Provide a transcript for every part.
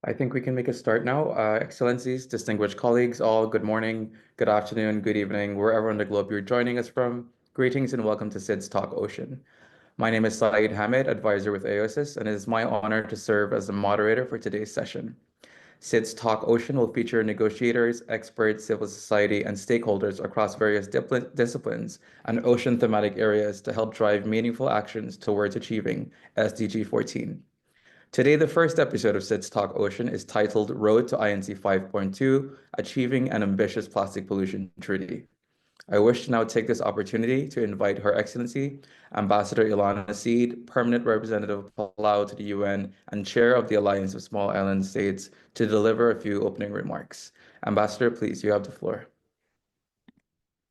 I think we can make a start now. Excellencies, distinguished colleagues, all good morning, good afternoon, good evening, wherever on the globe you're joining us from. Greetings and welcome to SIDS Talk Ocean. My name is Saeed Hamid, advisor with AOSIS, and it is my honor to serve as the moderator for today's session. SIDS Talk Ocean will feature negotiators, experts, civil society, and stakeholders across various disciplines and ocean thematic areas to help drive meaningful actions towards achieving SDG 14. Today, the first episode of SIDS Talk Ocean is titled Road to INC 5.2, Achieving an Ambitious Plastic Pollution Treaty. I wish to now take this opportunity to invite Her Excellency, Ambassador Ilana Seed, Permanent Representative of Palau to the UN and Chair of the Alliance of Small Island States, to deliver a few opening remarks. Ambassador, please, you have the floor.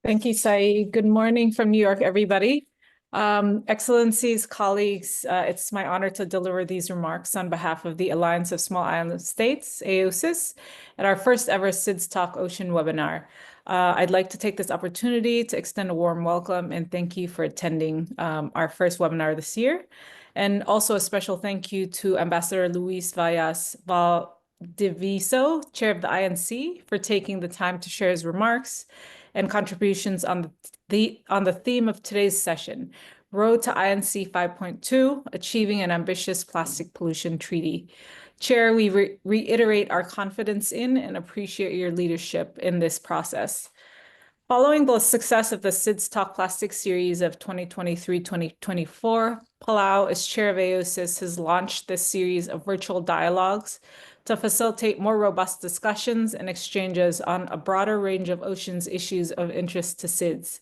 Thank you, Saeed. Good morning from New York, everybody. Excellencies, colleagues, it's my honor to deliver these remarks on behalf of the Alliance of Small Island States, AOSIS, at our first ever SIDS Talk Ocean webinar. I'd like to take this opportunity to extend a warm welcome and thank you for attending our first webinar this year. And also a special thank you to Ambassador Luis Valdiviso, Chair of the INC, for taking the time to share his remarks and contributions on the theme of today's session, Road to INC 5.2, Achieving an Ambitious Plastic Pollution Treaty. Chair, we reiterate our confidence in and appreciate your leadership in this process. Following the success of the SIDS Talk Plastic series of 2023-2024, Palau, as chair of AOSIS, has launched this series of virtual dialogues to facilitate more robust discussions and exchanges on a broader range of oceans issues of interest to SIDS,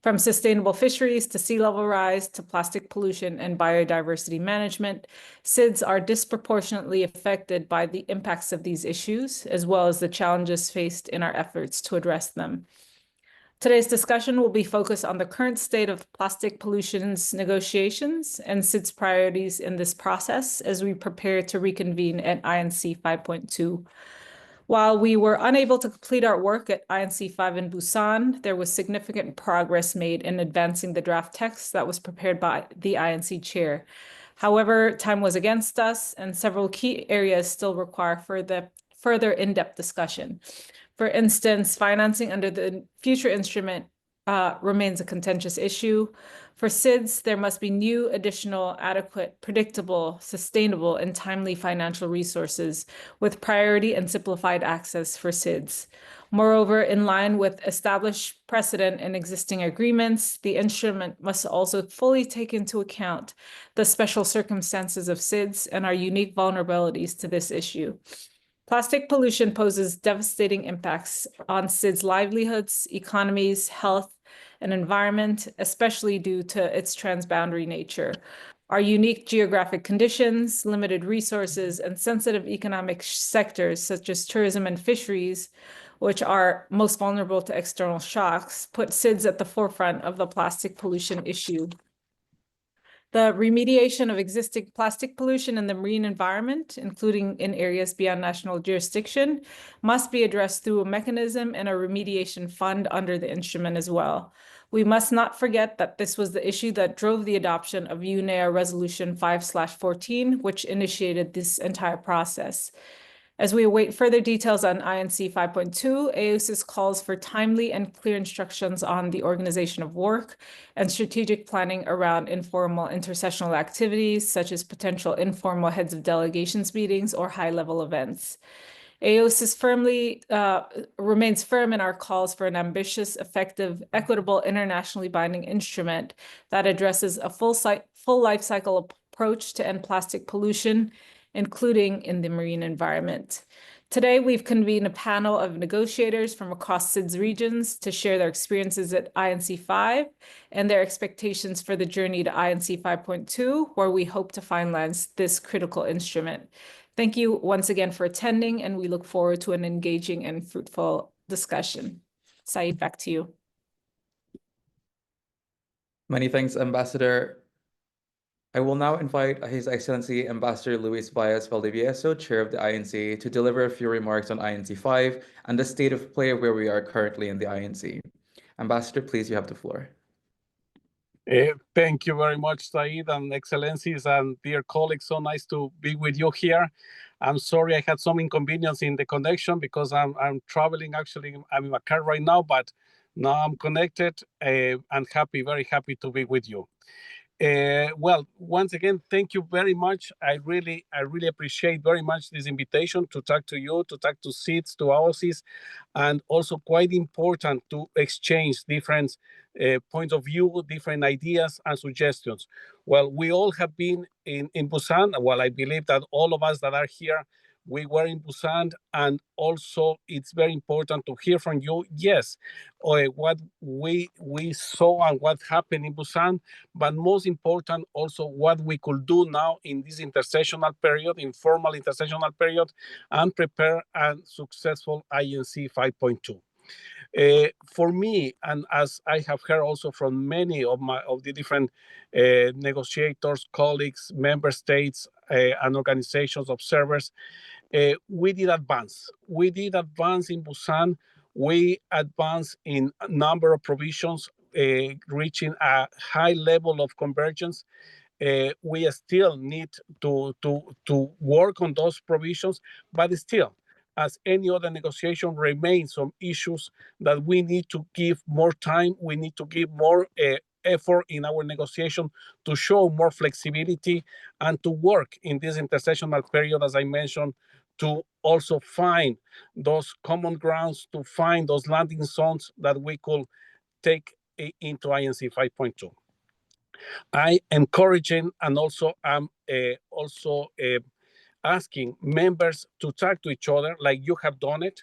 from sustainable fisheries to sea level rise to plastic pollution and biodiversity management. SIDS are disproportionately affected by the impacts of these issues, as well as the challenges faced in our efforts to address them. Today's discussion will be focused on the current state of plastic pollutions negotiations and SIDS priorities in this process as we prepare to reconvene at INC 5.2. While we were unable to complete our work at INC 5 in Busan, there was significant progress made in advancing the draft text that was prepared by the INC chair. However, time was against us, and several key areas still require further in-depth discussion. For instance, financing under the future instrument remains a contentious issue. For SIDS, there must be new, additional, adequate, predictable, sustainable, and timely financial resources with priority and simplified access for SIDS. Moreover, in line with established precedent and existing agreements, the instrument must also fully take into account the special circumstances of SIDS and our unique vulnerabilities to this issue. Plastic pollution poses devastating impacts on SIDS' livelihoods, economies, health, and environment, especially due to its transboundary nature. Our unique geographic conditions, limited resources, and sensitive economic sectors such as tourism and fisheries, which are most vulnerable to external shocks, put SIDS at the forefront of the plastic pollution issue. The remediation of existing plastic pollution in the marine environment, including in areas beyond national jurisdiction, must be addressed through a mechanism and a remediation fund under the instrument as well. We must not forget that this was the issue that drove the adoption of UNEA Resolution 5/14, which initiated this entire process. As we await further details on INC 5.2, AOSIS calls for timely and clear instructions on the organization of work and strategic planning around informal intersessional activities, such as potential informal heads of delegations meetings or high-level events. AOSIS remains firm in our calls for an ambitious, effective, equitable, internationally binding instrument that addresses a full life cycle approach to end plastic pollution, including in the marine environment. Today, we've convened a panel of negotiators from across SIDS regions to share their experiences at INC 5 and their expectations for the journey to INC 5.2, where we hope to finalize this critical instrument. Thank you once again for attending, and we look forward to an engaging and fruitful discussion. Saeed, back to you. Many thanks, Ambassador. I will now invite His Excellency Ambassador Luis Valdivieso, Chair of the INC, to deliver a few remarks on INC 5 and the state of play of where we are currently in the INC. Ambassador, please, you have the floor. Thank you very much, Said, and Excellencies and dear colleagues. So nice to be with you here. I'm sorry I had some inconvenience in the connection because I'm traveling. Actually, I'm in my car right now, but now I'm connected and very happy to be with you. Well, once again, thank you very much. I really appreciate very much this invitation to talk to you, to talk to SIDS, to AOSIS, and also quite important to exchange different points of view, different ideas and suggestions. Well, we all have been in Busan. Well, I believe that all of us that are here, we were in Busan, and also it's very important to hear from you. Yes, what we saw and what happened in Busan, but most important also what we could do now in this intersessional period, informal intersessional period, and prepare a successful INC 5.2. For me, and as I have heard also from many of the different negotiators, colleagues, member states, and organizations, observers, we did advance. We did advance in Busan. We advanced in a number of provisions, reaching a high level of convergence. We still need to work on those provisions, but still, as any other negotiation, remains some issues that we need to give more time. We need to give more effort in our negotiation to show more flexibility and to work in this intersessional period, as I mentioned, to also find those common grounds, to find those landing zones that we could take into INC 5.2. I encouraging and also I'm also asking members to talk to each other like you have done it.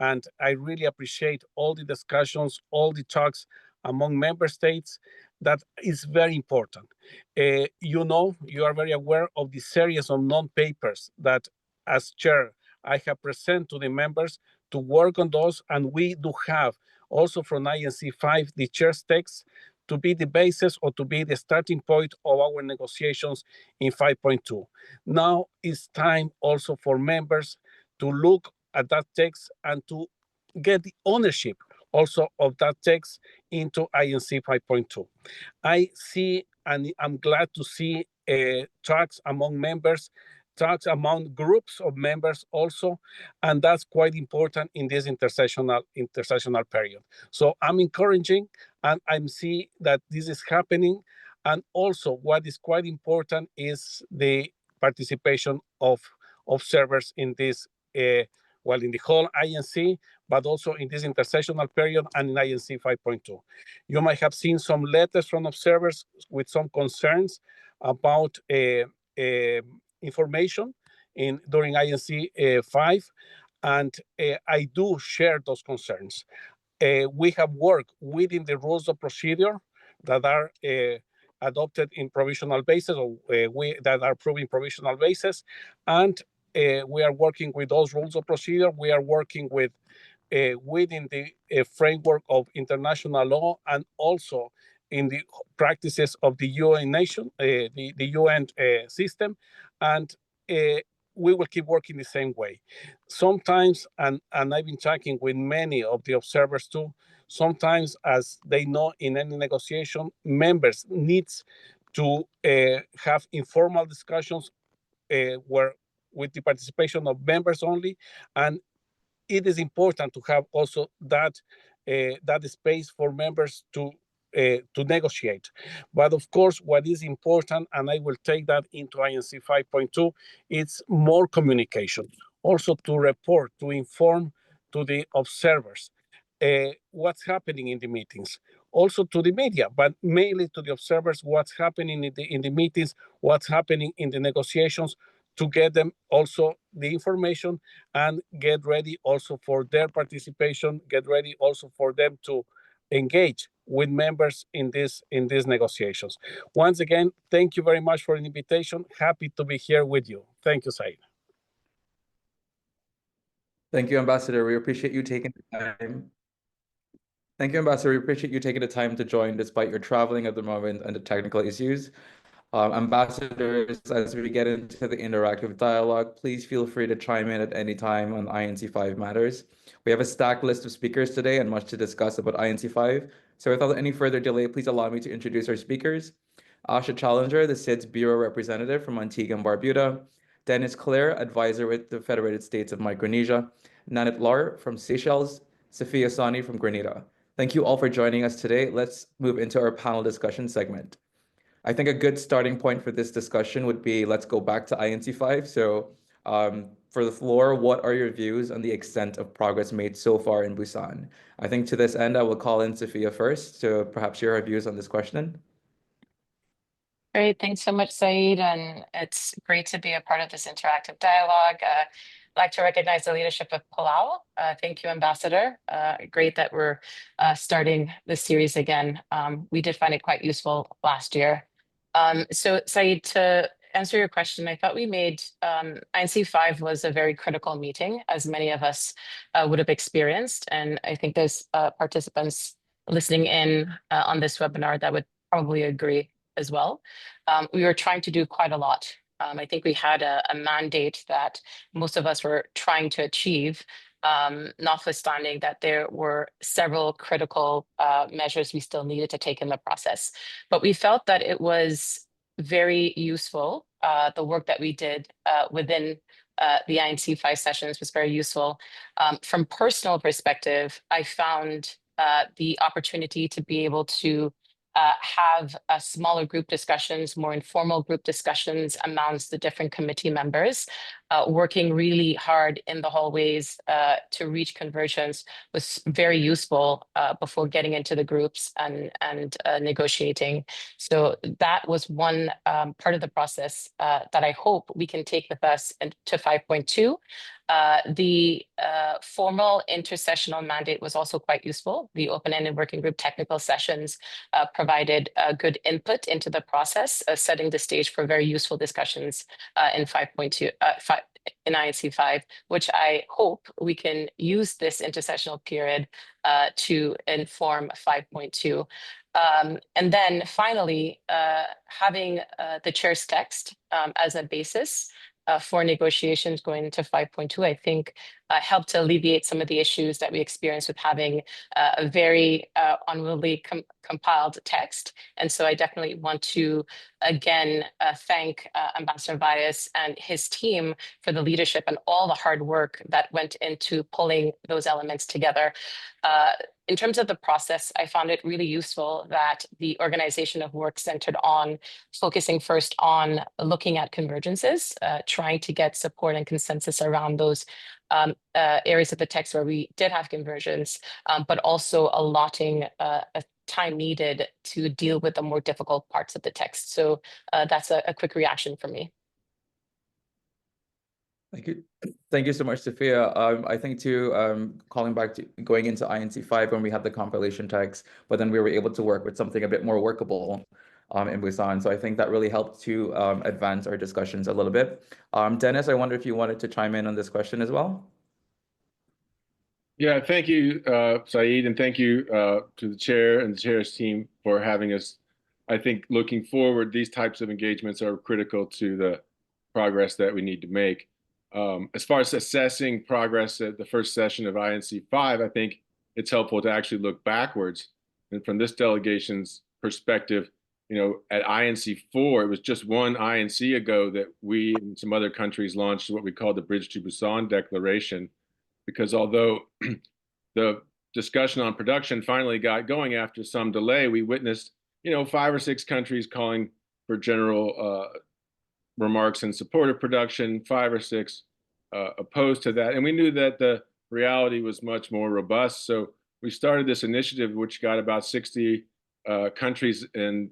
And I really appreciate all the discussions, all the talks among member states. That is very important. You know, you are very aware of the series of non-papers that as chair, I have presented to the members to work on those. And we do have also from INC 5, the chair's text to be the basis or to be the starting point of our negotiations in 5.2. Now it's time also for members to look at that text and to get the ownership also of that text into INC 5.2. I see, and I'm glad to see talks among members, talks among groups of members also, and that's quite important in this intersessional period. So I'm encouraging, and I'm seeing that this is happening, and also what is quite important is the participation of observers in this, well, in the whole INC, but also in this intersessional period and in INC 5.2. You might have seen some letters from observers with some concerns about information during INC 5, and I do share those concerns. We have worked within the rules of procedure that are adopted in provisional basis, or that are proving provisional basis, and we are working with those rules of procedure. We are working with within the framework of international law and also in the practices of the UN nation, the UN system, and we will keep working the same way. Sometimes, and I've been talking with many of the observers too, sometimes as they know in any negotiation, members needs to have informal discussions where with the participation of members only, and it is important to have also that space for members to negotiate. But of course, what is important, and I will take that into INC 5.2, it's more communication. Also to report, to inform to the observers what's happening in the meetings. Also to the media, but mainly to the observers, what's happening in the meetings, what's happening in the negotiations, to get them also the information and get ready also for their participation, get ready also for them to engage with members in these negotiations. Once again, thank you very much for the invitation. Happy to be here with you. Thank you, Said. Thank you, Ambassador. We appreciate you taking the time. Thank you, Ambassador. We appreciate you taking the time to join despite your traveling at the moment and the technical issues. Ambassadors, as we get into the interactive dialogue, please feel free to chime in at any time on INC5 matters. We have a stacked list of speakers today and much to discuss about INC5. So without any further delay, please allow me to introduce our speakers. Asha Challenger, the SIDS Bureau Representative from Antigua and Barbuda. Dennis Clare, Advisor with the Federated States of Micronesia. Nanit Lar from Seychelles. Sophia Sani from Grenada. Thank you all for joining us today. Let's move into our panel discussion segment. I think a good starting point for this discussion would be, let's go back to INC5. So for the floor, what are your views on the extent of progress made so far in Busan? I think to this end, I will call in Sophia first to perhaps share her views on this question. Great, thanks so much, Saeed, and it's great to be a part of this interactive dialogue. I'd like to recognize the leadership of Palau. Thank you, Ambassador. Great that we're starting this series again. We did find it quite useful last year. So, Saeed, to answer your question, I thought we made INC5 was a very critical meeting, as many of us would have experienced, and I think there's participants listening in on this webinar that would probably agree as well. We were trying to do quite a lot. I think we had a mandate that most of us were trying to achieve, notwithstanding that there were several critical measures we still needed to take in the process. But we felt that it was very useful. The work that we did within the INC5 sessions was very useful. From personal perspective, I found the opportunity to be able to have smaller group discussions, more informal group discussions amongst the different committee members, working really hard in the hallways to reach convergence was very useful before getting into the groups and negotiating. So that was one part of the process that I hope we can take with us to 5.2. The formal intersessional mandate was also quite useful. The open-ended working group technical sessions provided good input into the process, setting the stage for very useful discussions in 5.2, in INC5, which I hope we can use this intersessional period to inform 5.2. And then finally, having the chair's text as a basis for negotiations going into 5.2, I think helped to alleviate some of the issues that we experienced with having a very unruly compiled text. And so I definitely want to, again, thank Ambassador Valles and his team for the leadership and all the hard work that went into pulling those elements together. In terms of the process, I found it really useful that the organization of work centered on focusing first on looking at convergences, trying to get support and consensus around those areas of the text where we did have conversions, but also allotting a time needed to deal with the more difficult parts of the text. So that's a quick reaction from me. Thank you. Thank you so much, Sophia. I think too, calling back to going into INC5 when we had the compilation text, but then we were able to work with something a bit more workable in Busan. So I think that really helped to advance our discussions a little bit. Dennis, I wonder if you wanted to chime in on this question as well. Yeah, thank you, Saeed, and thank you to the chair and the chair's team for having us. I think looking forward, these types of engagements are critical to the progress that we need to make. As far as assessing progress at the first session of INC5, I think it's helpful to actually look backwards. And from this delegation's perspective, at INC4, it was just one INC ago that we and some other countries launched what we call the Bridge to Busan Declaration, because although the discussion on production finally got going after some delay, we witnessed, 5 or 6 countries calling for general remarks in support of production, 5 or 6 opposed to that. And we knew that the reality was much more robust. So we started this initiative, which got about 60 countries and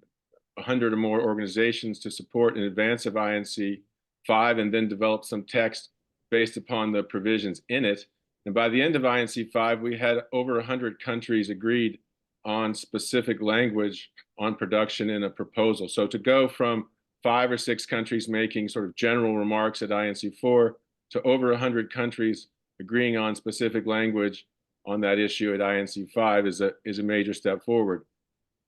100 or more organizations to support in advance of INC5, and then developed some text based upon the provisions in it. And by the end of INC5, we had over 100 countries agreed on specific language on production in a proposal. So to go from 5 or 6 countries making sort of general remarks at INC4 to over 100 countries agreeing on specific language on that issue at INC5 is a major step forward.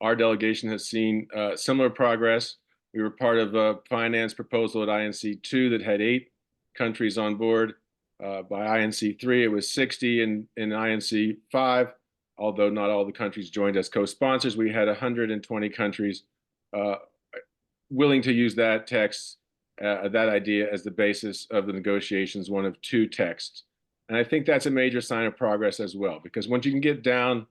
Our delegation has seen similar progress. We were part of a finance proposal at INC-2 that had 8 countries on board. By INC-3, it was 60. In INC-5, although not all the countries joined as co-sponsors, we had 120 countries willing to use that text, that idea as the basis of the negotiations, one of 2 texts. And I think that's a major sign of progress as well, because once you can get down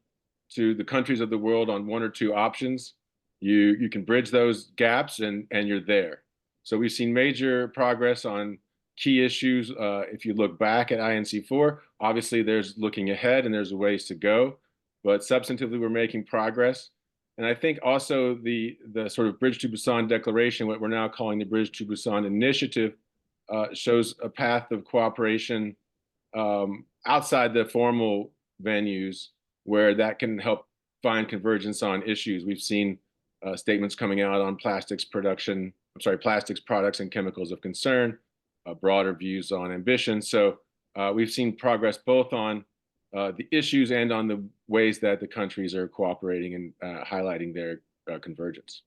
to the countries of the world on 1 or 2 options, you can bridge those gaps and you're there. So we've seen major progress on key issues. If you look back at INC-4, obviously there's looking ahead and there's a ways to go, but substantively we're making progress. And I think also the sort of Bridge to Busan declaration, what we're now calling the Bridge to Busan initiative, shows a path of cooperation outside the formal venues where that can help find convergence on issues. We've seen statements coming out on plastics products and chemicals of concern, broader views on ambition. So we've seen progress both on the issues and on the ways that the countries are cooperating and highlighting their convergence.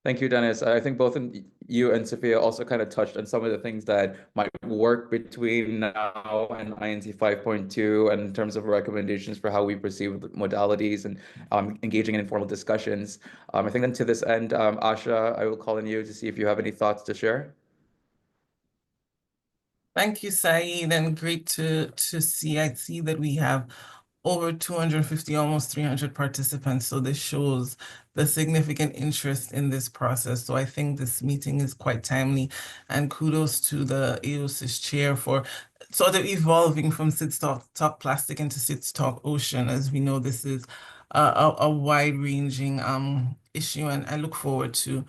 Thank you, Dennis. I think both you and Sophia also kind of touched on some of the things that might work between now and INC 5.2 and in terms of recommendations for how we proceed with modalities and engaging in informal discussions. I think then to this end, Asha, I will call on you to see if you have any thoughts to share. Thank you, Saeed, and great to see. I see that we have over 250, almost 300 participants. So this shows the significant interest in this process. So I think this meeting is quite timely, and kudos to the AOSIS chair for sort of evolving from SIDS Talk Plastic into SIDS Talk Ocean. As we know, this is a wide-ranging issue, and I look forward to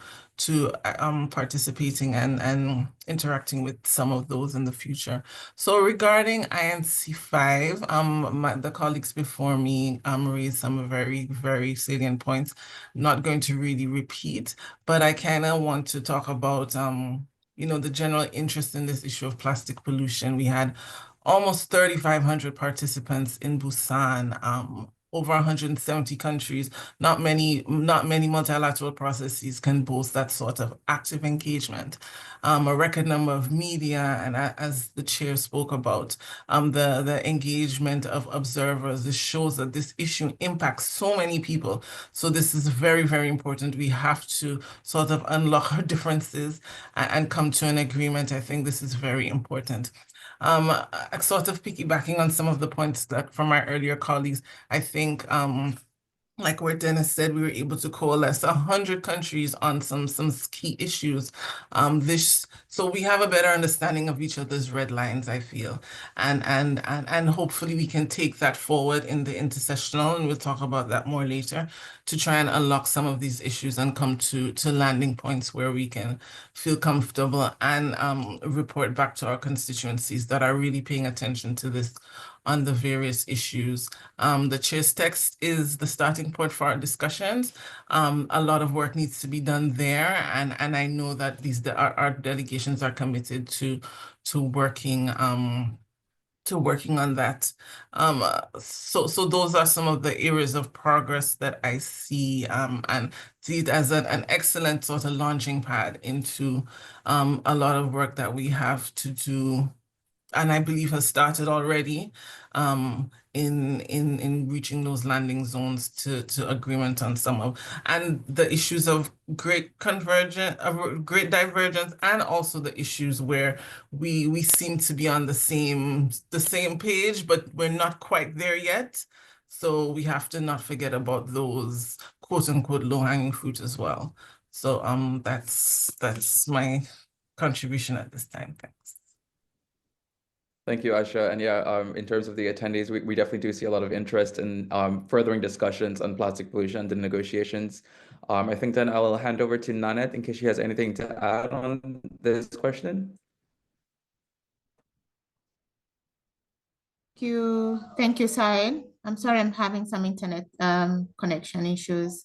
participating and interacting with some of those in the future. So regarding INC-5, the colleagues before me raised some very, very salient points. I'm not going to really repeat, but I kind of want to talk about the general interest in this issue of plastic pollution. We had almost 3,500 participants in Busan, over 170 countries. Not many multilateral processes can boast that sort of active engagement. A record number of media, and as the chair spoke about, the engagement of observers. This shows that this issue impacts so many people. So this is very, very important. We have to sort of unlock our differences and come to an agreement. I think this is very important. Sort of piggybacking on some of the points that from my earlier colleagues, I think like where Dennis said, we were able to coalesce 100 countries on some key issues. So we have a better understanding of each other's red lines, I feel, and hopefully we can take that forward in the intersessional, and we'll talk about that more later, to try and unlock some of these issues and come to landing points where we can feel comfortable and report back to our constituencies that are really paying attention to this on the various issues. The chair's text is the starting point for our discussions. A lot of work needs to be done there, and I know that our delegations are committed to working on that. So those are some of the areas of progress that I see, and see it as an excellent sort of launching pad into a lot of work that we have to do, and I believe has started already, in reaching those landing zones to agreement on some of, and the issues of great divergence, and also the issues where we seem to be on the same page, but we're not quite there yet. So we have to not forget about those quote unquote low-hanging fruit as well. So that's my contribution at this time. Thanks. Thank you, Asha. And yeah, in terms of the attendees, we definitely do see a lot of interest in furthering discussions on plastic pollution and the negotiations. I think then I will hand over to Nanette in case she has anything to add on this question. Thank you, Saeed. I'm sorry, I'm having some internet connection issues.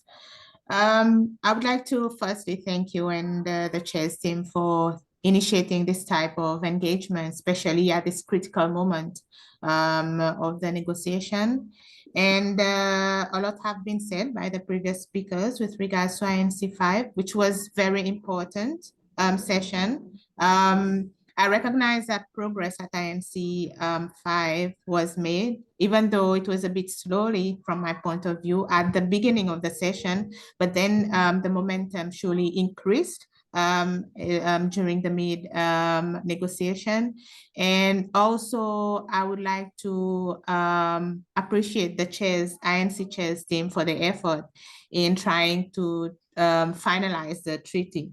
I would like to firstly thank you and the chair's team for initiating this type of engagement, especially at this critical moment of the negotiation, And a lot have been said by the previous speakers with regards to INC-5, which was very important session. I recognize that progress at INC-5 was made, even though it was a bit slowly from my point of view at the beginning of the session, but then the momentum surely increased during the mid negotiation. And also, I would like to appreciate the INC chairs team for the effort in trying to finalize the treaty.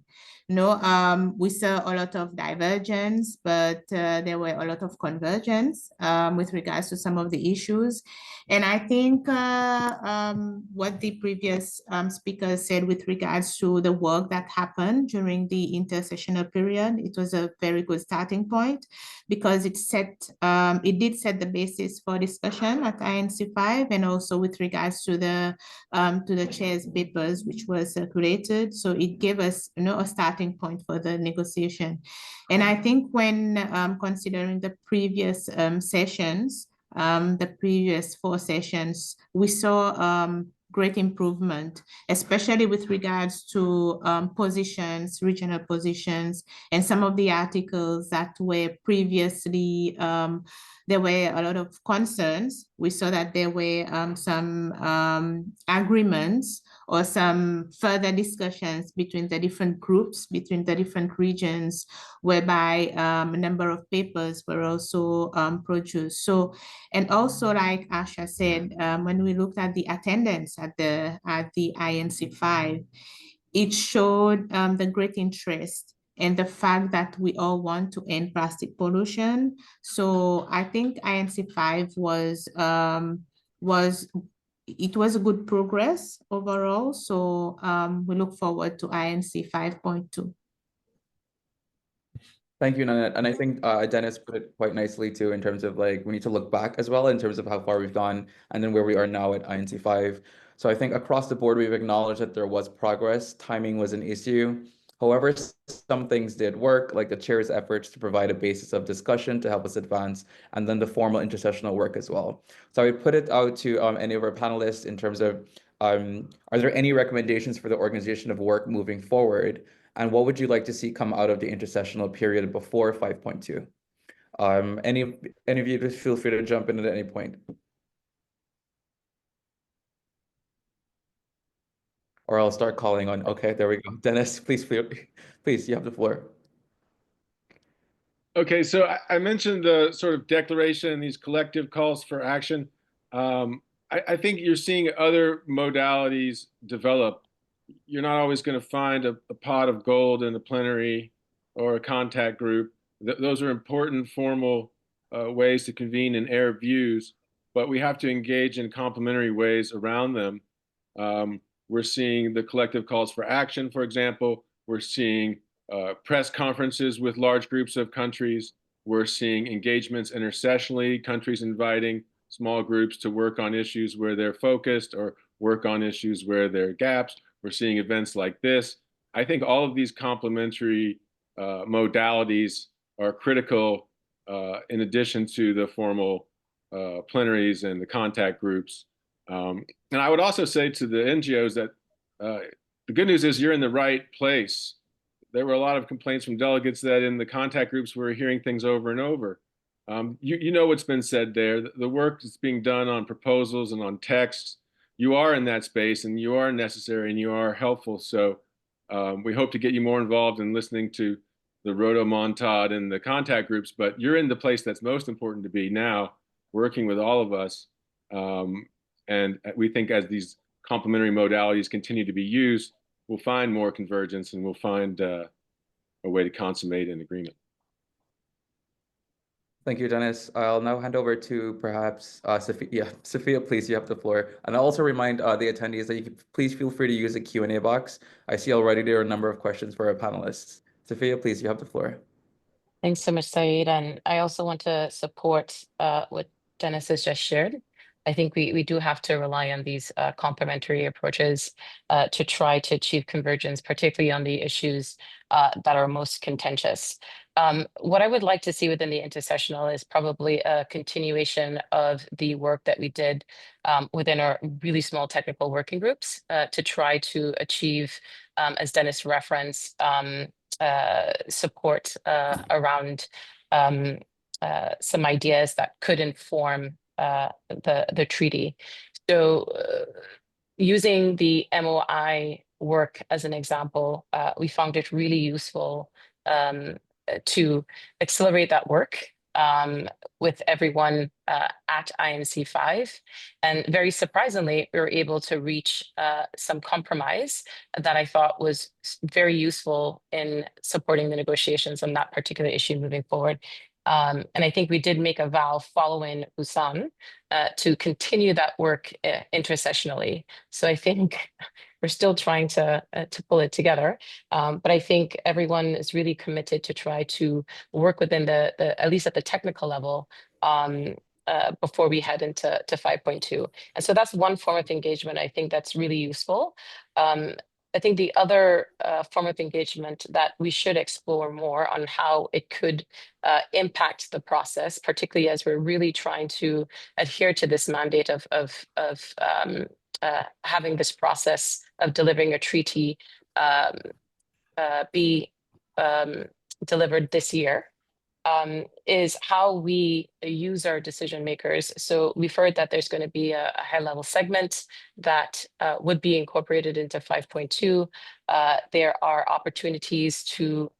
We saw a lot of divergence, but there were a lot of convergence with regards to some of the issues. And I think what the previous speakers said with regards to the work that happened during the intersessional period, it was a very good starting point because it did set the basis for discussion at INC-5 and also with regards to the chair's papers, which was circulated. So it gave us, a starting point for the negotiation. And I think when considering the previous sessions, the previous 4 sessions, we saw great improvement, especially with regards to positions, regional positions, and some of the articles that were previously, there were a lot of concerns. We saw that there were some agreements or some further discussions between the different groups, between the different regions, whereby a number of papers were also produced. So, and also like Asha said, when we looked at the attendance at the INC-5, it showed the great interest and the fact that we all want to end plastic pollution. So I think INC-5 was a good progress overall. So we look forward to INC 5.2. Thank you, Nanette. And I think Dennis put it quite nicely too, in terms of like, we need to look back as well in terms of how far we've gone and then where we are now at INC-5. So I think across the board, we've acknowledged that there was progress. Timing was an issue. However, some things did work, like the chair's efforts to provide a basis of discussion to help us advance, and then the formal intersessional work as well. So I would put it out to any of our panelists in terms of, are there any recommendations for the organization of work moving forward? And what would you like to see come out of the intersessional period before 5.2? Any of you, just feel free to jump in at any point. Or I'll start calling on, okay, there we go. Dennis, please, you have the floor. Okay, so I mentioned the sort of declaration and these collective calls for action. I think you're seeing other modalities develop. You're not always going to find a pot of gold in the plenary or a contact group. Those are important formal ways to convene and air views, but we have to engage in complementary ways around them. We're seeing the collective calls for action, for example. We're seeing press conferences with large groups of countries. We're seeing engagements intersessionally, countries inviting small groups to work on issues where they're focused or work on issues where there are gaps. We're seeing events like this. I think all of these complementary modalities are critical in addition to the formal plenaries and the contact groups. And I would also say to the NGOs that the good news is you're in the right place. There were a lot of complaints from delegates that in the contact groups we're hearing things over and over. You know what's been said there. The work that's being done on proposals and on texts, you are in that space and you are necessary and you are helpful. So we hope to get you more involved in listening to the rotomontade and the contact groups, but you're in the place that's most important to be now, working with all of us. And we think as these complementary modalities continue to be used, we'll find more convergence and we'll find a way to consummate an agreement. Thank you, Dennis. I'll now hand over to perhaps Sophia. Yeah, Sophia, please, you have the floor. And I'll also remind the attendees that you can please feel free to use the Q&A box. I see already there are a number of questions for our panelists. Sophia, please, you have the floor. Thanks so much, Saeed. And I also want to support what Dennis has just shared. I think we do have to rely on these complementary approaches to try to achieve convergence, particularly on the issues that are most contentious. What I would like to see within the intersessional is probably a continuation of the work that we did within our really small technical working groups to try to achieve, as Dennis referenced, support around some ideas that could inform the treaty. So using the MOI work as an example, we found it really useful to accelerate that work with everyone at INC-5. And very surprisingly, we were able to reach some compromise that I thought was very useful in supporting the negotiations on that particular issue moving forward. And I think we did make a vow following Busan to continue that work intersessionally. So I think we're still trying to pull it together, but I think everyone is really committed to try to work within the at least at the technical level before we head into 5.2. And so that's one form of engagement I think that's really useful. I think the other form of engagement that we should explore more on how it could impact the process, particularly as we're really trying to adhere to this mandate of having this process of delivering a treaty be delivered this year, is how we use our decision makers. So we've heard that there's going to be a high level segment that would be incorporated into 5.2. There are opportunities to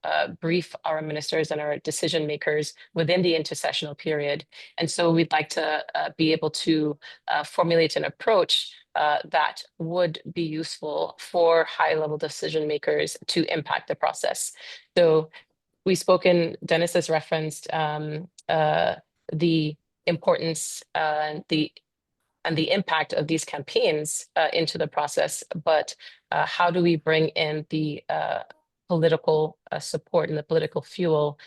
brief our ministers and our decision makers within the intersessional period. And so we'd like to be able to formulate an approach that would be useful for high level decision makers to impact the process. So we've spoken, Dennis has referenced the importance and the impact of these campaigns into the process, but how do we bring in the political support and the political fuel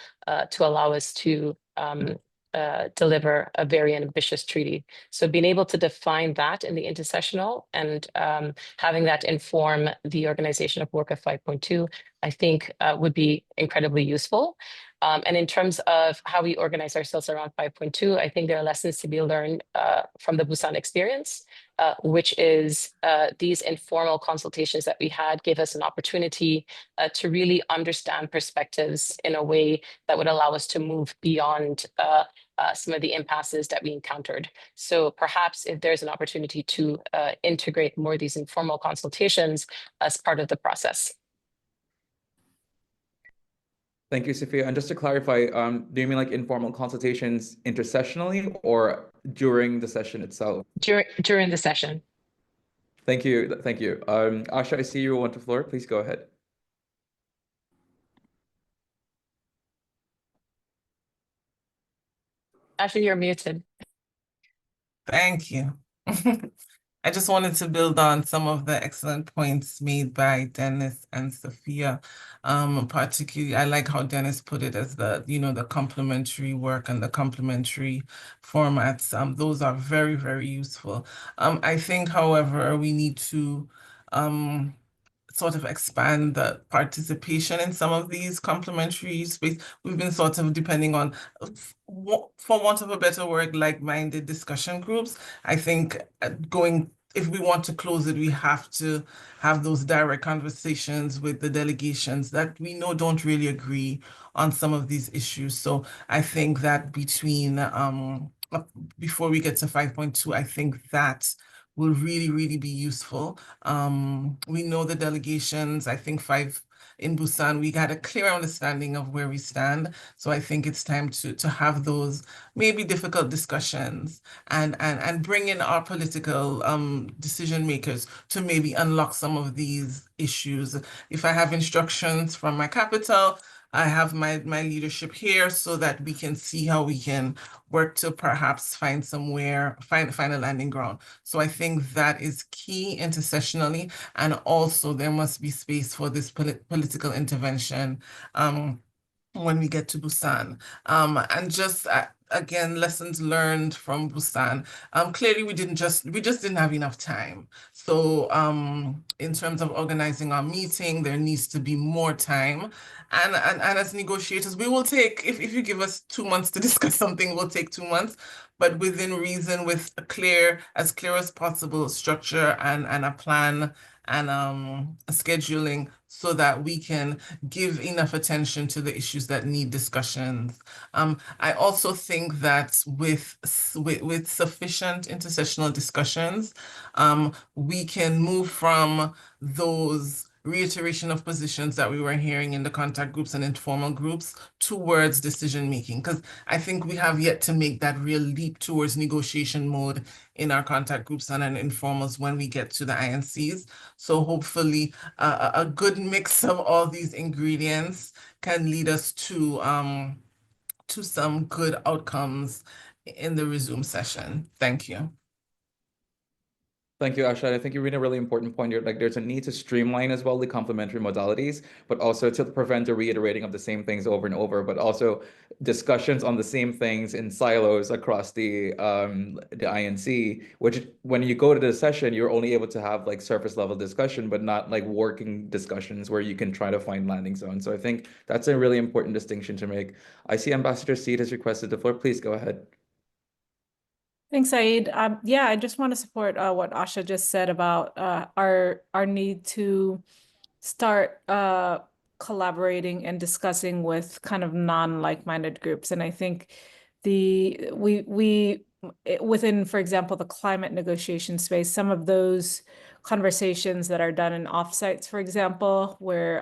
to allow us to deliver a very ambitious treaty? So being able to define that in the intersessional and having that inform the organization of work of 5.2, I think would be incredibly useful. And in terms of how we organize ourselves around 5.2, I think there are lessons to be learned from the Busan experience, which is these informal consultations that we had gave us an opportunity to really understand perspectives in a way that would allow us to move beyond some of the impasses that we encountered. So perhaps if there's an opportunity to integrate more of these informal consultations as part of the process. Thank you, Sophia. And just to clarify, do you mean like informal consultations intersessionally or during the session itself? During the session. Thank you. Thank you. Asha, I see you want the floor. Please go ahead. Asha, you're muted. Thank you. I just wanted to build on some of the excellent points made by Dennis and Sophia. Particularly, I like how Dennis put it as the, the complementary work and the complementary formats. Those are very, very useful. I think, however, we need to sort of expand the participation in some of these complementary space. We've been sort of depending on, for want of a better word, like-minded discussion groups. I think if we want to close it, we have to have those direct conversations with the delegations that we know don't really agree on some of these issues. So I think that before we get to 5.2, I think that will really, really be useful. We know the delegations, I think 5 in Busan, we got a clear understanding of where we stand. So I think it's time to have those maybe difficult discussions and bring in our political decision makers to maybe unlock some of these issues. If I have instructions from my capital, I have my leadership here so that we can see how we can work to perhaps find a landing ground. So I think that is key intersessionally, and also there must be space for this political intervention when we get to Busan. And just again, lessons learned from Busan. Clearly we just didn't have enough time. So in terms of organizing our meeting, there needs to be more time. And as negotiators, we will take, if you give us 2 months to discuss something, we'll take 2 months, but within reason, with as clear as possible structure and a plan and a scheduling, so that we can give enough attention to the issues that need discussions. I also think that with sufficient intersessional discussions, we can move from those reiteration of positions that we were hearing in the contact groups and informal groups towards decision making, because I think we have yet to make that real leap towards negotiation mode in our contact groups and in informals when we get to the INCs. So hopefully a good mix of all these ingredients can lead us to some good outcomes in the resume session. Thank you. Thank you, Asha. I think you made a really important point here. Like, there's a need to streamline as well the complementary modalities, but also to prevent the reiterating of the same things over and over, but also discussions on the same things in silos across the INC, which when you go to the session, you're only able to have like surface level discussion, but not like working discussions where you can try to find landing zones. So I think that's a really important distinction to make. I see Ambassador Seed has requested the floor. Please go ahead. Thanks, Saeed. Yeah, I just want to support what Asha just said about our need to start collaborating and discussing with kind of non-like-minded groups. And I think within, for example, the climate negotiation space, some of those conversations that are done in offsites, for example, where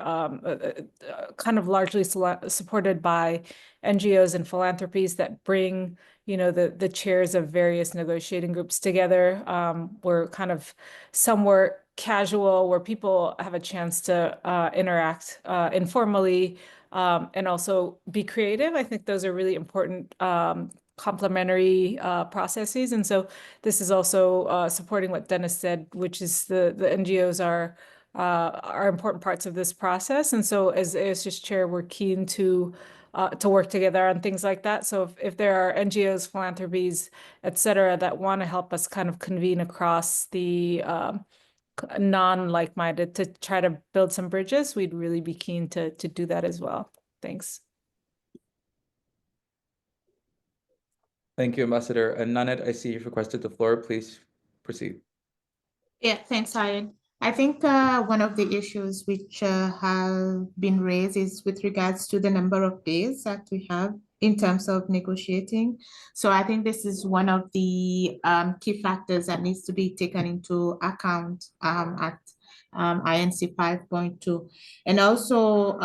kind of largely supported by NGOs and philanthropies that bring the chairs of various negotiating groups together, were kind of somewhere casual, where people have a chance to interact informally and also be creative. I think those are really important complementary processes. And so this is also supporting what Dennis said, which is the NGOs are important parts of this process. And so as ASG's chair, we're keen to work together on things like that. So if there are NGOs, philanthropies, et cetera, that want to help us kind of convene across the non-like-minded to try to build some bridges, we'd really be keen to do that as well. Thanks. Thank you, Ambassador. And Nanette, I see you've requested the floor. Please proceed. Yeah, thanks, Ryan. I think one of the issues which have been raised is with regards to the number of days that we have in terms of negotiating. So I think this is one of the key factors that needs to be taken into account at INC 5.2. And also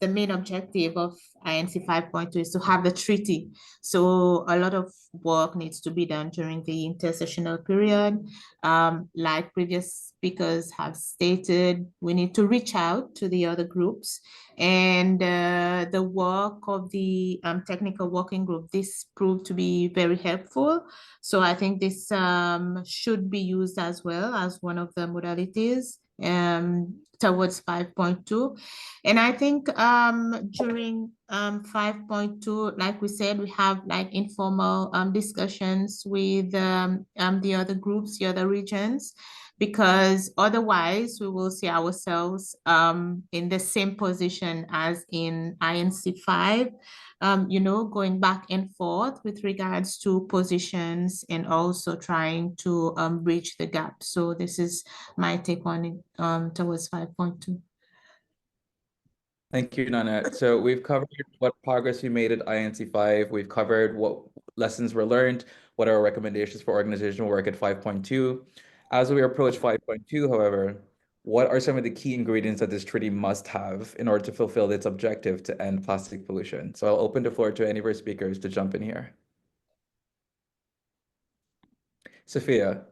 the main objective of INC 5.2 is to have the treaty. So a lot of work needs to be done during the intersessional period. Like previous speakers have stated, we need to reach out to the other groups, and the work of the technical working group, this proved to be very helpful. So I think this should be used as well as one of the modalities towards 5.2. And I think during 5.2, like we said, we have like informal discussions with the other groups, the other regions, because otherwise we will see ourselves in the same position as in INC 5, going back and forth with regards to positions and also trying to bridge the gap. So this is my take on it towards 5.2. Thank you, Nanette. So we've covered what progress we made at INC 5. We've covered what lessons were learned, what are our recommendations for organizational work at 5.2. As we approach 5.2, however, what are some of the key ingredients that this treaty must have in order to fulfill its objective to end plastic pollution? So I'll open the floor to any of our speakers to jump in here. Sophia,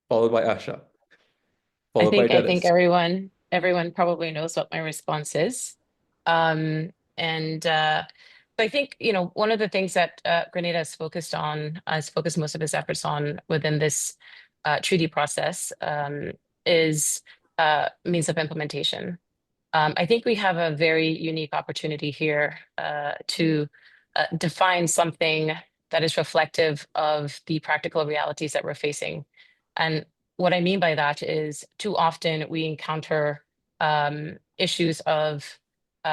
followed by Asha, followed by Dennis. I think everyone probably knows what my response is. I think, one of the things that Grenada has focused most of his efforts on within this treaty process is means of implementation. I think we have a very unique opportunity here to define something that is reflective of the practical realities that we're facing. And what I mean by that is too often we encounter issues of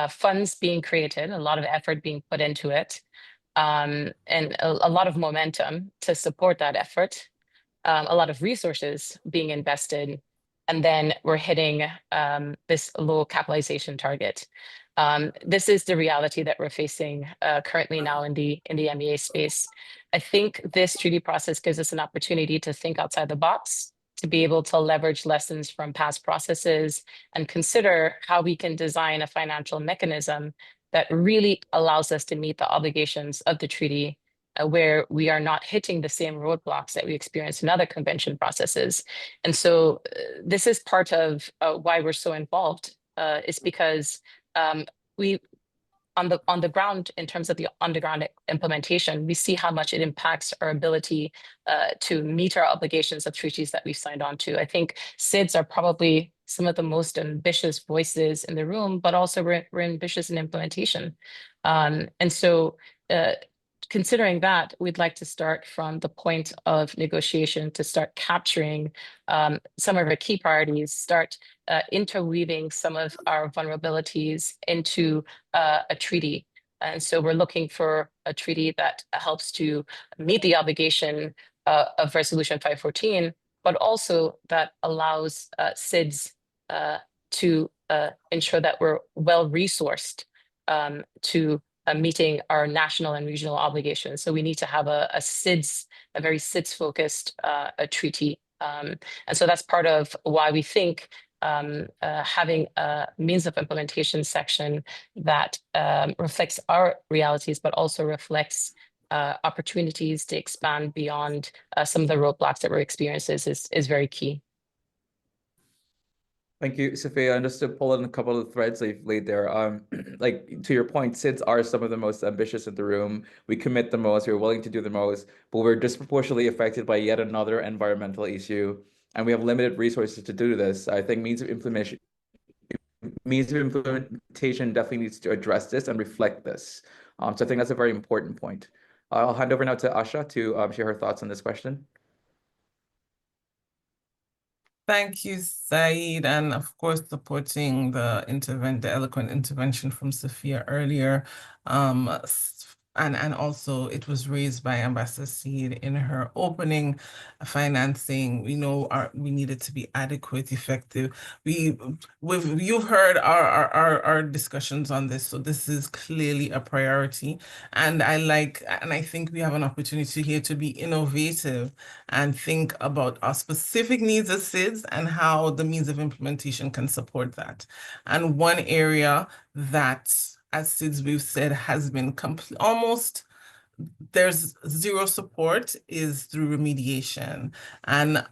funds being created, a lot of effort being put into it, and a lot of momentum to support that effort, a lot of resources being invested, and then we're hitting this low capitalization target. This is the reality that we're facing currently now in the MEA space. I think this treaty process gives us an opportunity to think outside the box, to be able to leverage lessons from past processes and consider how we can design a financial mechanism that really allows us to meet the obligations of the treaty, where we are not hitting the same roadblocks that we experience in other convention processes. And so this is part of why we're so involved, is because we, on the ground, in terms of the underground implementation, we see how much it impacts our ability to meet our obligations of treaties that we've signed on to. I think SIDS are probably some of the most ambitious voices in the room, but also we're ambitious in implementation. And so considering that, we'd like to start from the point of negotiation to start capturing some of our key priorities, start interweaving some of our vulnerabilities into a treaty. And so we're looking for a treaty that helps to meet the obligation of Resolution 514, but also that allows SIDS to ensure that we're well-resourced to meeting our national and regional obligations. So we need to have a SIDS, a very SIDS-focused treaty. And so that's part of why we think having a means of implementation section that reflects our realities, but also reflects opportunities to expand beyond some of the roadblocks that we're experiencing is very key. Thank you, Sophia. And just to pull in a couple of threads that you've laid there, like to your point, SIDS are some of the most ambitious in the room. We commit the most, we're willing to do the most, but we're disproportionately affected by yet another environmental issue, and we have limited resources to do this. I think means of implementation definitely needs to address this and reflect this. So I think that's a very important point. I'll hand over now to Asha to share her thoughts on this question. Thank you, Saeed, and of course supporting the eloquent intervention from Sophia earlier. And also it was raised by Ambassador Seed in her opening. Financing, we know we need it to be adequate, effective. You've heard our discussions on this, so this is clearly a priority. And I think we have an opportunity here to be innovative and think about our specific needs as SIDS and how the means of implementation can support that. And one area that, as SIDS we've said, has been almost, there's zero support, is through remediation. And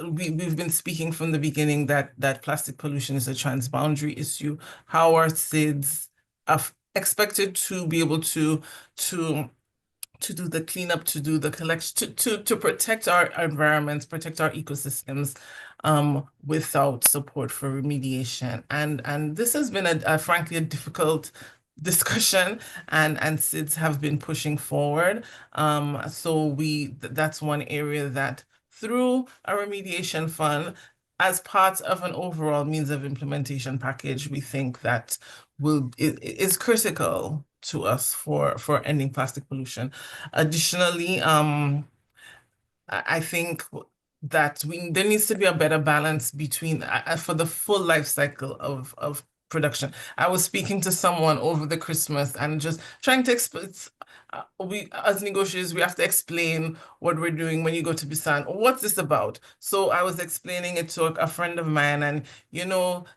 we've been speaking from the beginning that plastic pollution is a transboundary issue. How are SIDS expected to be able to do the cleanup, to do the collection, to protect our environments, protect our ecosystems, without support for remediation? And this has been frankly a difficult discussion, and SIDS have been pushing forward. So that's one area that through a remediation fund, as part of an overall means of implementation package, we think that is critical to us for ending plastic pollution. Additionally, I think that there needs to be a better balance between for the full life cycle of production. I was speaking to someone over the Christmas and just trying to explain. We, as negotiators, we have to explain what we're doing when you go to Busan. What's this about? So I was explaining it to a friend of mine, and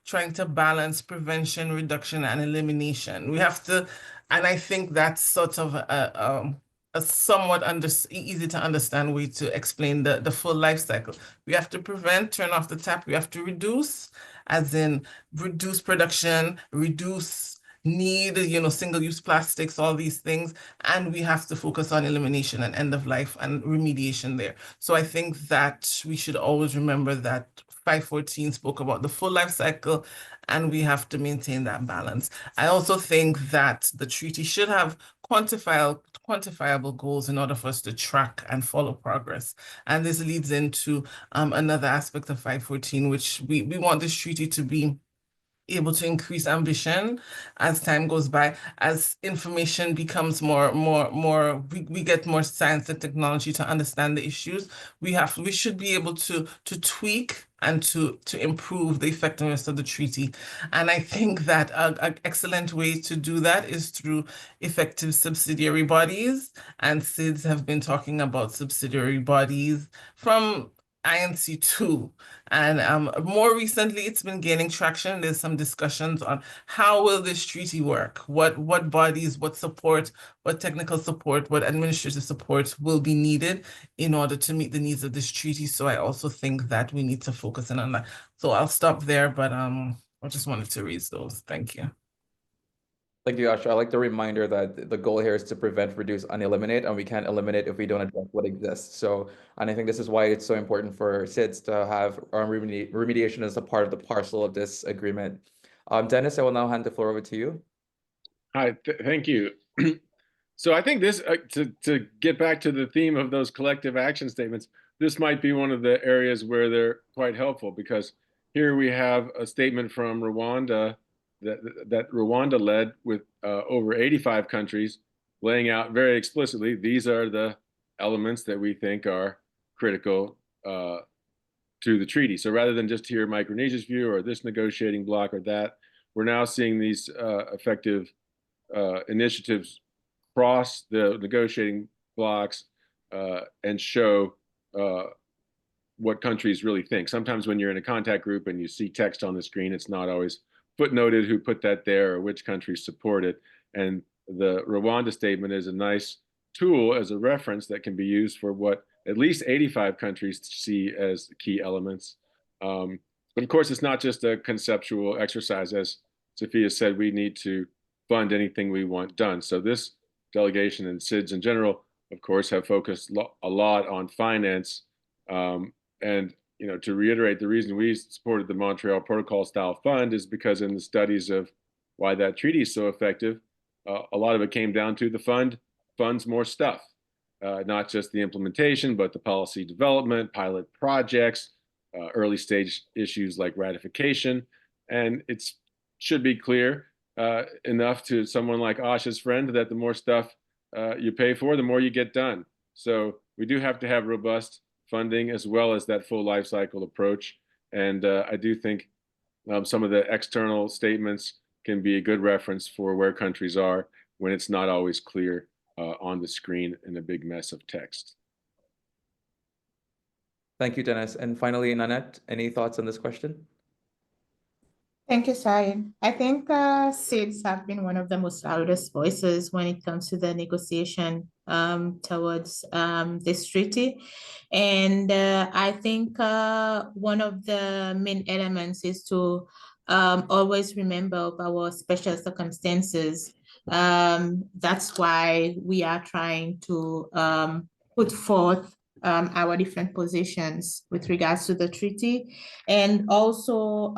trying to balance prevention, reduction, and elimination. We have to, and I think that's sort of a somewhat easy to understand way to explain the full life cycle. We have to prevent, turn off the tap. We have to reduce, as in reduce production, reduce need, single-use plastics, all these things. And we have to focus on elimination and end of life and remediation there. So I think that we should always remember that 5.14 spoke about the full life cycle, and we have to maintain that balance. I also think that the treaty should have quantifiable goals in order for us to track and follow progress. And this leads into another aspect of 5.14, which we want this treaty to be able to increase ambition as time goes by, as information becomes we get more science and technology to understand the issues. We should be able to tweak and to improve the effectiveness of the treaty. And I think that an excellent way to do that is through effective subsidiary bodies. And SIDS have been talking about subsidiary bodies from INC-2. And more recently, it's been gaining traction. There's some discussions on how will this treaty work? What bodies, what support, what technical support, what administrative support will be needed in order to meet the needs of this treaty. So I also think that we need to focus in on that. So I'll stop there, but I just wanted to raise those. Thank you. Thank you, Asha. I like the reminder that the goal here is to prevent, reduce, and eliminate, and we can't eliminate if we don't address what exists. So, and I think this is why it's so important for SIDS to have remediation as a part of the parcel of this agreement. Dennis, I will now hand the floor over to you. Hi, thank you. So I think this, to get back to the theme of those collective action statements, this might be one of the areas where they're quite helpful, because here we have a statement from Rwanda that Rwanda led with over 85 countries, laying out very explicitly, these are the elements that we think are critical to the treaty. So rather than just hear Micronesia's view or this negotiating bloc or that, we're now seeing these effective initiatives cross the negotiating blocks and show what countries really think. Sometimes when you're in a contact group and you see text on the screen, it's not always footnoted who put that there or which countries support it. And the Rwanda statement is a nice tool as a reference that can be used for what at least 85 countries see as key elements. But of course, it's not just a conceptual exercise. As Sophia said, we need to fund anything we want done. So this delegation and SIDS in general, of course, have focused a lot on finance. And to reiterate, the reason we supported the Montreal Protocol style fund is because in the studies of why that treaty is so effective, a lot of it came down to the fund funds more stuff, not just the implementation, but the policy development, pilot projects, early stage issues like ratification. And it should be clear enough to someone like Asha's friend that the more stuff you pay for, the more you get done. So we do have to have robust funding as well as that full life cycle approach. And I do think some of the external statements can be a good reference for where countries are when it's not always clear on the screen in a big mess of text. Thank you, Dennis. And finally, Nanette, any thoughts on this question? Thank you, Said. I think SIDS have been one of the most loudest voices when it comes to the negotiation towards this treaty. And I think one of the main elements is to always remember our special circumstances. That's why we are trying to put forth our different positions with regards to the treaty. And also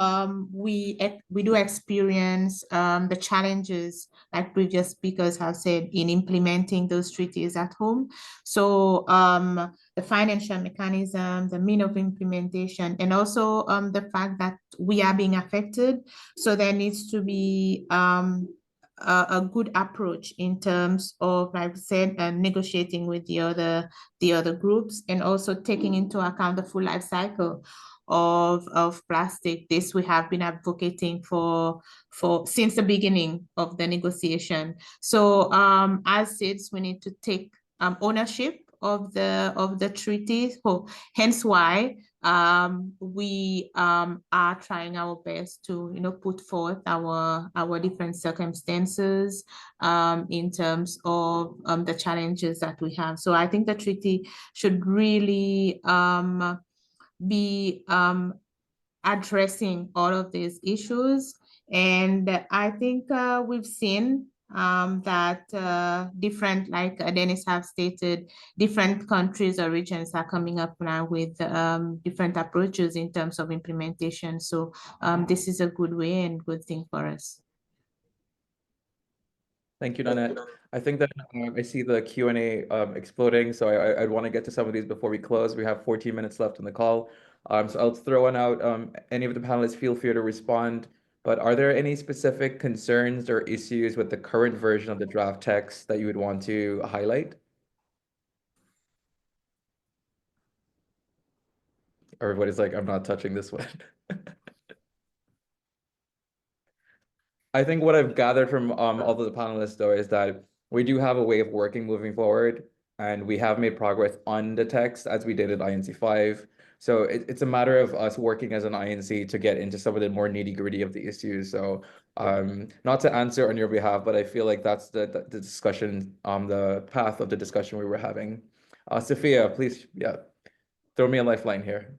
we do experience the challenges, like previous speakers have said, in implementing those treaties at home. So the financial mechanism, the mean of implementation, and also the fact that we are being affected. So there needs to be a good approach in terms of, like I said, negotiating with the other groups, and also taking into account the full life cycle of plastic. This we have been advocating for since the beginning of the negotiation. So as SIDS, we need to take ownership of the treaty. So hence why we are trying our best to put forth our different circumstances in terms of the challenges that we have. So I think the treaty should really be addressing all of these issues. And I think we've seen that different, like Dennis have stated, different countries or regions are coming up now with different approaches in terms of implementation. So this is a good way and good thing for us. Thank you, Nanette. I think that I see the Q&A exploding, so I'd want to get to some of these before we close. We have 14 minutes left on the call. So I'll throw one out. Any of the panelists feel free to respond, but are there any specific concerns or issues with the current version of the draft text that you would want to highlight? Everybody's like, I'm not touching this one. I think what I've gathered from all of the panelists, though, is that we do have a way of working moving forward, and we have made progress on the text as we did at INC-5. So it's a matter of us working as an INC to get into some of the more nitty-gritty of the issues. So not to answer on your behalf, but I feel like that's the discussion, the path of the discussion we were having. Sophia, please, yeah, throw me a lifeline here.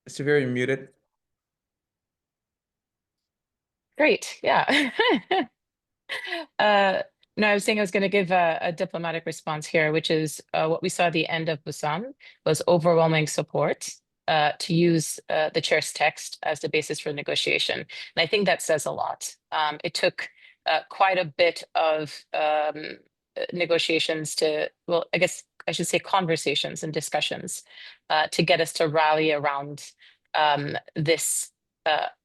Sophia, you're muted. Great, yeah. No, I was saying I was going to give a diplomatic response here, which is what we saw at the end of Busan was overwhelming support to use the chair's text as the basis for negotiation. And I think that says a lot. It took quite a bit of negotiations to, well, I guess I should say conversations and discussions to get us to rally around this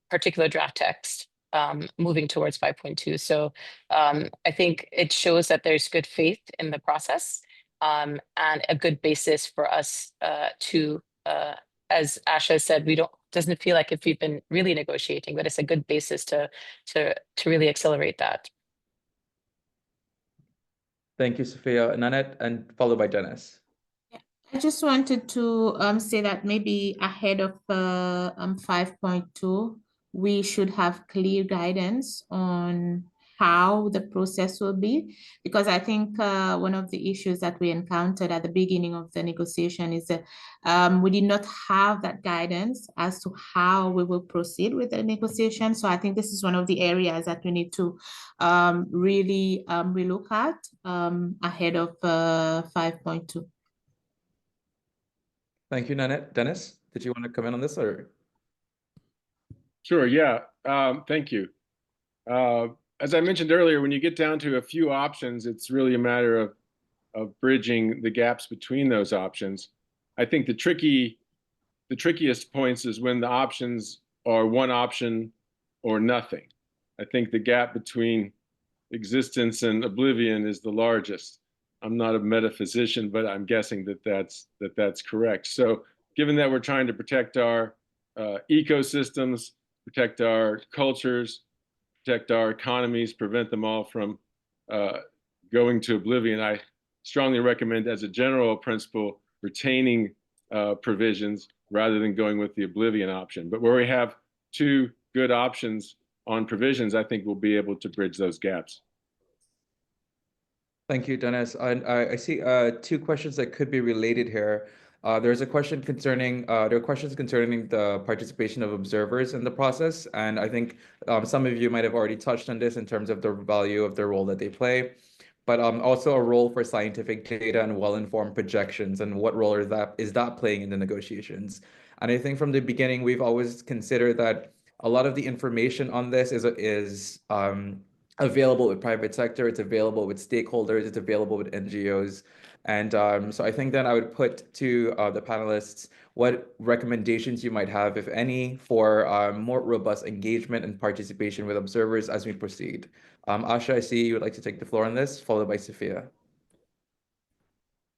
particular draft text. Moving towards 5.2. So I think it shows that there's good faith in the process and a good basis for us to, as Asha said, doesn't feel like if we've been really negotiating, but it's a good basis to really accelerate that. Thank you, Sophia. Nanette, and followed by Dennis. I just wanted to say that maybe ahead of 5.2, we should have clear guidance on how the process will be, because I think one of the issues that we encountered at the beginning of the negotiation is that we did not have that guidance as to how we will proceed with the negotiation. So I think this is one of the areas that we need to really relook at ahead of 5.2. Thank you, Nanette. Dennis, did you want to come in on this or? Sure, yeah. Thank you. As I mentioned earlier, when you get down to a few options, it's really a matter of bridging the gaps between those options. I think the trickiest points is when the options are one option or nothing. I think the gap between existence and oblivion is the largest. I'm not a metaphysician, but I'm guessing that that's correct. So given that we're trying to protect our ecosystems, protect our cultures, protect our economies, prevent them all from going to oblivion, I strongly recommend, as a general principle, retaining provisions rather than going with the oblivion option. But where we have two good options on provisions, I think we'll be able to bridge those gaps. Thank you, Dennis. I see two questions that could be related here. There's a question concerning, there are questions concerning the participation of observers in the process. And I think some of you might have already touched on this in terms of the value of the role that they play, but also a role for scientific data and well-informed projections, and what role is that playing in the negotiations. And I think from the beginning, we've always considered that a lot of the information on this is available with private sector, it's available with stakeholders, it's available with NGOs. And so I think then I would put to the panelists what recommendations you might have, if any, for more robust engagement and participation with observers as we proceed. Asha, I see you would like to take the floor on this, followed by Sophia.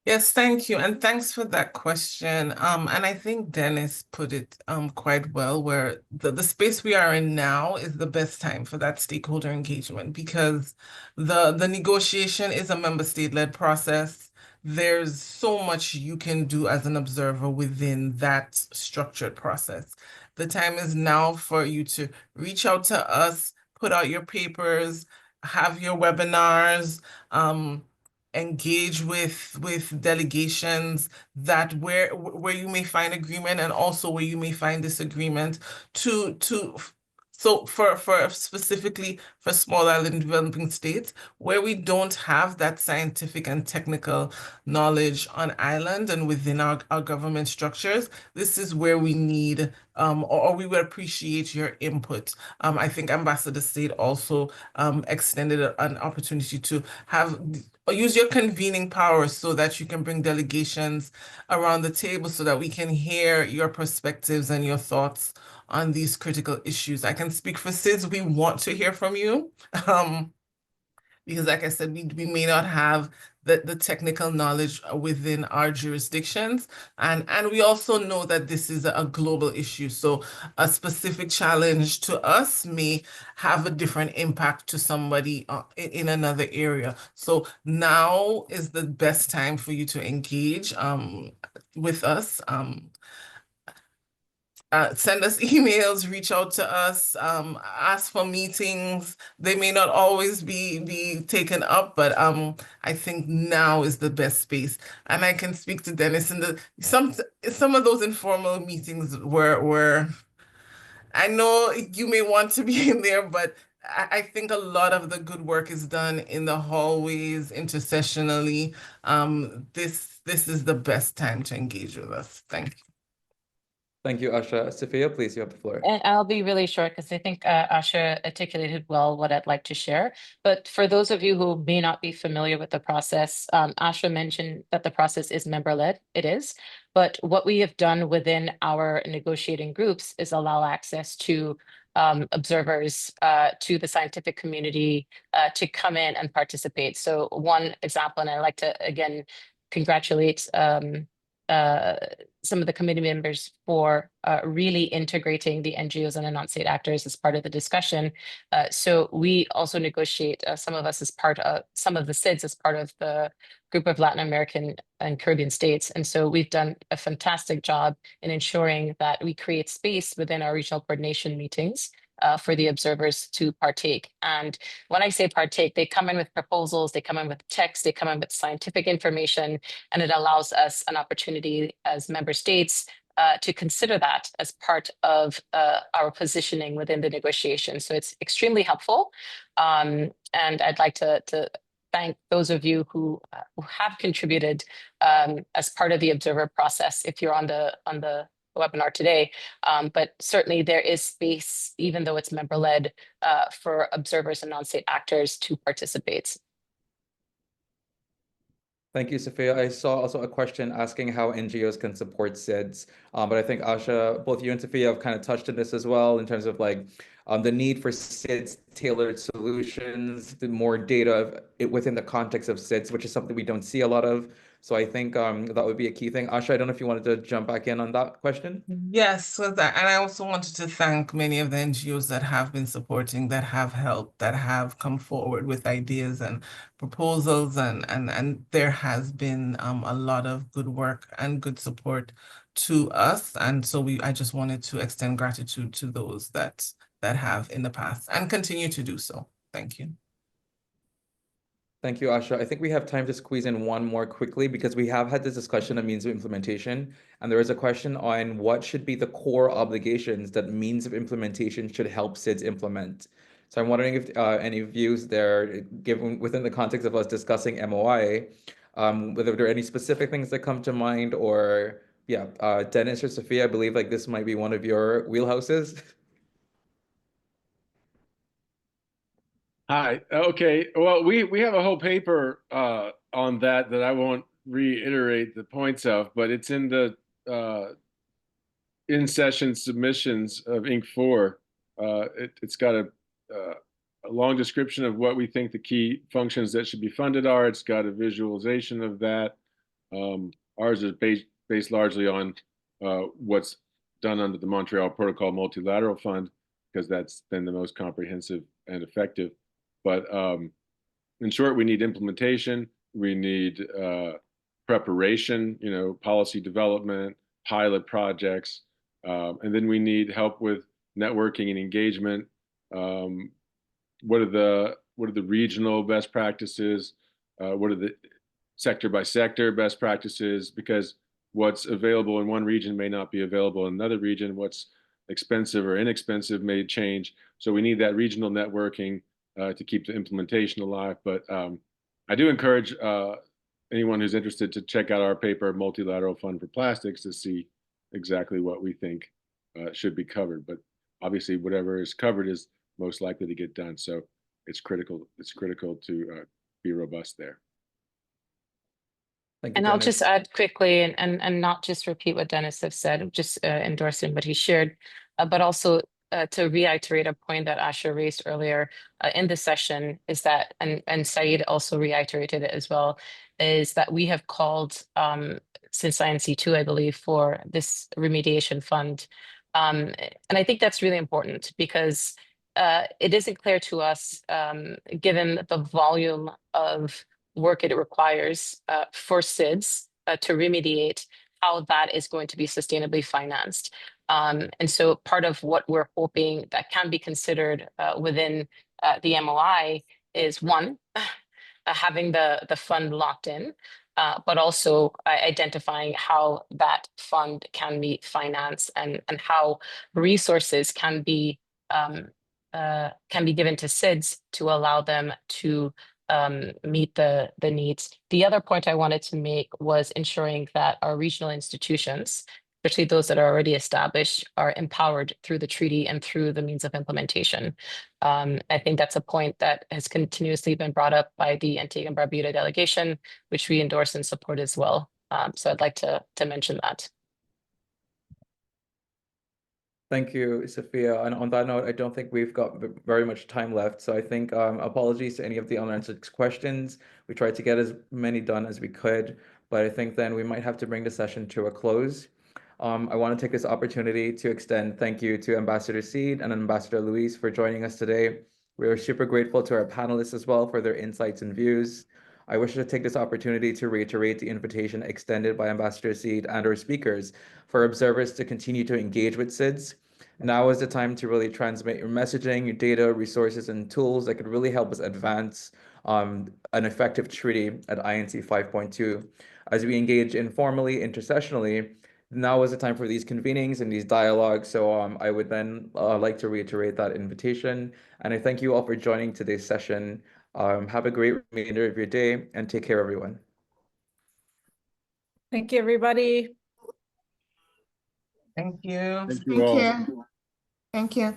Yes, thank you. And thanks for that question. And I think Dennis put it quite well, where the space we are in now is the best time for that stakeholder engagement, because the negotiation is a member state-led process. There's so much you can do as an observer within that structured process. The time is now for you to reach out to us, put out your papers, have your webinars, engage with delegations that where you may find agreement and also where you may find disagreement so for specifically for small island developing states where we don't have that scientific and technical knowledge on island and within our government structures, this is where we need or we would appreciate your input. I think Ambassador State also extended an opportunity to have use your convening powers so that you can bring delegations around the table so that we can hear your perspectives and your thoughts on these critical issues. I can speak for SIDS. We want to hear from you because like I said, we may not have the technical knowledge within our jurisdictions. And we also know that this is a global issue. So a specific challenge to us may have a different impact to somebody in another area. So now is the best time for you to engage with us. Send us emails, reach out to us, ask for meetings. They may not always be taken up, but I think now is the best space. And I can speak to Dennis in some of those informal meetings where I know you may want to be in there, but I think a lot of the good work is done in the hallways, intersessionally. This is the best time to engage with us. Thank you. Thank you, Asha. Sophia, please, you have the floor. And I'll be really short because I think Asha articulated well what I'd like to share. But for those of you who may not be familiar with the process, Asha mentioned that the process is member-led. It is. But what we have done within our negotiating groups is allow access to observers, to the scientific community to come in and participate. So one example, and I'd like to, again, congratulate some of the committee members for really integrating the NGOs and the non-state actors as part of the discussion. So we also negotiate, some of us as part of, some of the SIDS as part of the group of Latin American and Caribbean states. And so we've done a fantastic job in ensuring that we create space within our regional coordination meetings for the observers to partake. And when I say partake, they come in with proposals, they come in with text, they come in with scientific information, and it allows us an opportunity as member states to consider that as part of our positioning within the negotiation. So it's extremely helpful. And I'd like to thank those of you who have contributed as part of the observer process if you're on the webinar today, but certainly there is space, even though it's member-led, for observers and non-state actors to participate. Thank you, Sophia. I saw also a question asking how NGOs can support SIDS, but I think Asha, both you and Sophia have kind of touched on this as well in terms of like the need for SIDS tailored solutions, the more data within the context of SIDS, which is something we don't see a lot of. So I think that would be a key thing. Asha, I don't know if you wanted to jump back in on that question. Yes, so that, and I also wanted to thank many of the NGOs that have been supporting, that have helped, that have come forward with ideas and proposals, and there has been a lot of good work and good support to us. And so I just wanted to extend gratitude to those that have in the past and continue to do so. Thank you. Thank you, Asha. I think we have time to squeeze in one more quickly because we have had this discussion of means of implementation, and there is a question on what should be the core obligations that means of implementation should help SIDS implement. So I'm wondering if any views there, given within the context of us discussing MOI, whether there are any specific things that come to mind, or yeah, Dennis or Sophia, I believe like this might be one of your wheelhouses. Hi. Okay. Well, we have a whole paper on that I won't reiterate the points of, but it's in the in-session submissions of INC-4. It's got a long description of what we think the key functions that should be funded are. It's got a visualization of that. Ours is based largely on what's done under the Montreal Protocol Multilateral Fund, because that's been the most comprehensive and effective. But in short, we need implementation, we need preparation, policy development, pilot projects, and then we need help with networking and engagement. What are the regional best practices? What are the sector by sector best practices, because what's available in one region may not be available in another region. What's expensive or inexpensive may change. So we need that regional networking to keep the implementation alive. But I do encourage anyone who's interested to check out our paper, Multilateral Fund for Plastics, to see exactly what we think should be covered. But obviously, whatever is covered is most likely to get done. So it's critical. It's critical to be robust there. Thank you, And I'll Dennis. just add quickly, and not just repeat what Dennis have said, just endorsing what he shared, but also to reiterate a point that Asha raised earlier in the session, is that, and Saeed also reiterated it as well, is that we have called since INC-2, I believe, for this remediation fund. And I think that's really important, because it isn't clear to us, given the volume of work it requires for SIDS to remediate, how that is going to be sustainably financed. And so part of what we're hoping that can be considered within the MOI is, one, having the fund locked in, but also identifying how that fund can be financed, and how resources can be given to SIDS to allow them to meet the needs. The other point I wanted to make was ensuring that our regional institutions, especially those that are already established, are empowered through the treaty and through the means of implementation. I think that's a point that has continuously been brought up by the Antigua and Barbuda delegation, which we endorse and support as well. So I'd like to mention that. Thank you, Sophia. And on that note, I don't think we've got very much time left. So I think apologies to any of the unanswered questions. We tried to get as many done as we could, but I think then we might have to bring the session to a close. I want to take this opportunity to extend thank you to Ambassador Seed and Ambassador Luis for joining us today. We are super grateful to our panelists as well for their insights and views. I wish to take this opportunity to reiterate the invitation extended by Ambassador Seed and our speakers for observers to continue to engage with SIDS. Now is the time to really transmit your messaging, your data, resources, and tools that could really help us advance an effective treaty at INC 5.2. As we engage informally, intersessionally, now is the time for these convenings and these dialogues. So I would then like to reiterate that invitation. And I thank you all for joining today's session. Have a great remainder of your day, and take care, everyone. Thank you, everybody. Thank you. Thank you all. Thank you.